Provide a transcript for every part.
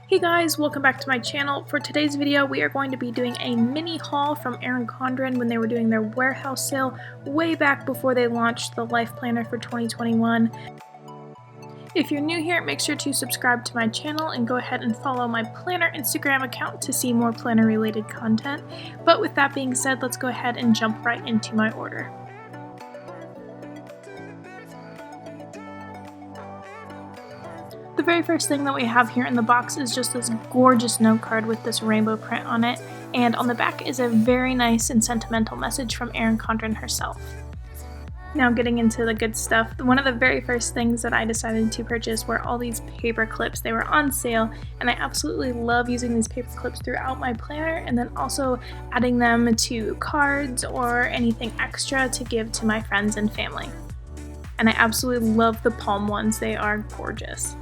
Hey guys, welcome back to my channel. For today's video, we are going to be doing a mini haul from Erin Condren when they were doing their warehouse sale way back before they launched the Life Planner for 2021. If you're new here, make sure to subscribe to my channel and go ahead and follow my planner Instagram account to see more planner related content. But with that being said, let's go ahead and jump right into my order. The very first thing that we have here in the box is just this gorgeous note card with this rainbow print on it, and on the back is a very nice and sentimental message from Erin Condren herself. Now getting into the good stuff, one of the very first things that I decided to purchase were all these paper clips. They were on sale and I absolutely love using these paper clips throughout my planner, and then also adding them to cards or anything extra to give to my friends and family. And I absolutely love the palm ones, they are gorgeous.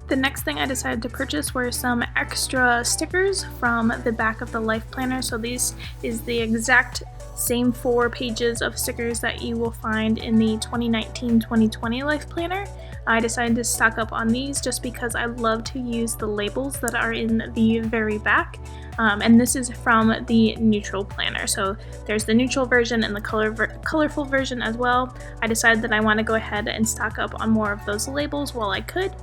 The next thing I decided to purchase were some extra stickers from the back of the Life Planner. So this is the exact same 4 pages of stickers that you will find in the 2019-2020 Life Planner. I decided to stock up on these just because I love to use the labels that are in the very back. And this is from the neutral planner. So there's the neutral version and the colorful version as well. I decided that I want to go ahead and stock up on more of those labels while I could.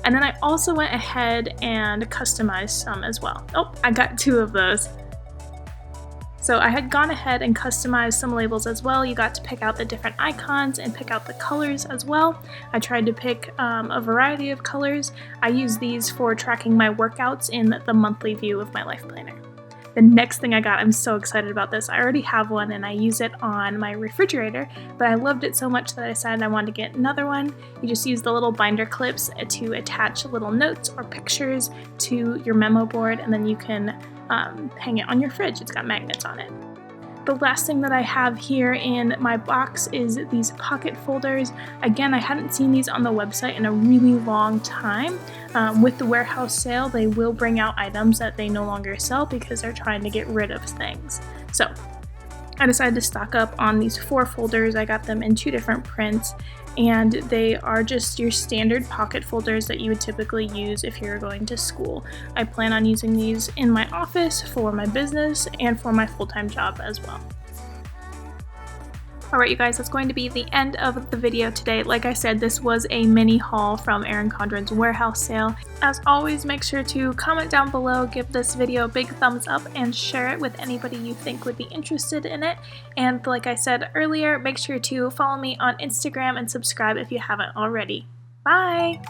And then I also went ahead and customized some as well. Oh, I got 2 of those. So I had gone ahead and customized some labels as well. You got to pick out the different icons and pick out the colors as well. I tried to pick a variety of colors. I use these for tracking my workouts in the monthly view of my Life Planner. The next thing I got, I'm so excited about this. I already have one and I use it on my refrigerator, but I loved it so much that I decided I wanted to get another one. You just use the little binder clips to attach little notes or pictures to your memo board, and then you can hang it on your fridge. It's got magnets on it. The last thing that I have here in my box is these pocket folders. Again, I hadn't seen these on the website in a really long time. With the warehouse sale, they will bring out items that they no longer sell because they're trying to get rid of things. So I decided to stock up on these 4 folders. I got them in 2 different prints, and they are just your standard pocket folders that you would typically use if you're going to school. I plan on using these in my office, for my business, and for my full-time job as well. Alright you guys, that's going to be the end of the video today. Like I said, this was a mini haul from Erin Condren's warehouse sale. As always, make sure to comment down below, give this video a big thumbs up, and share it with anybody you think would be interested in it. And like I said earlier, make sure to follow me on Instagram and subscribe if you haven't already. Bye!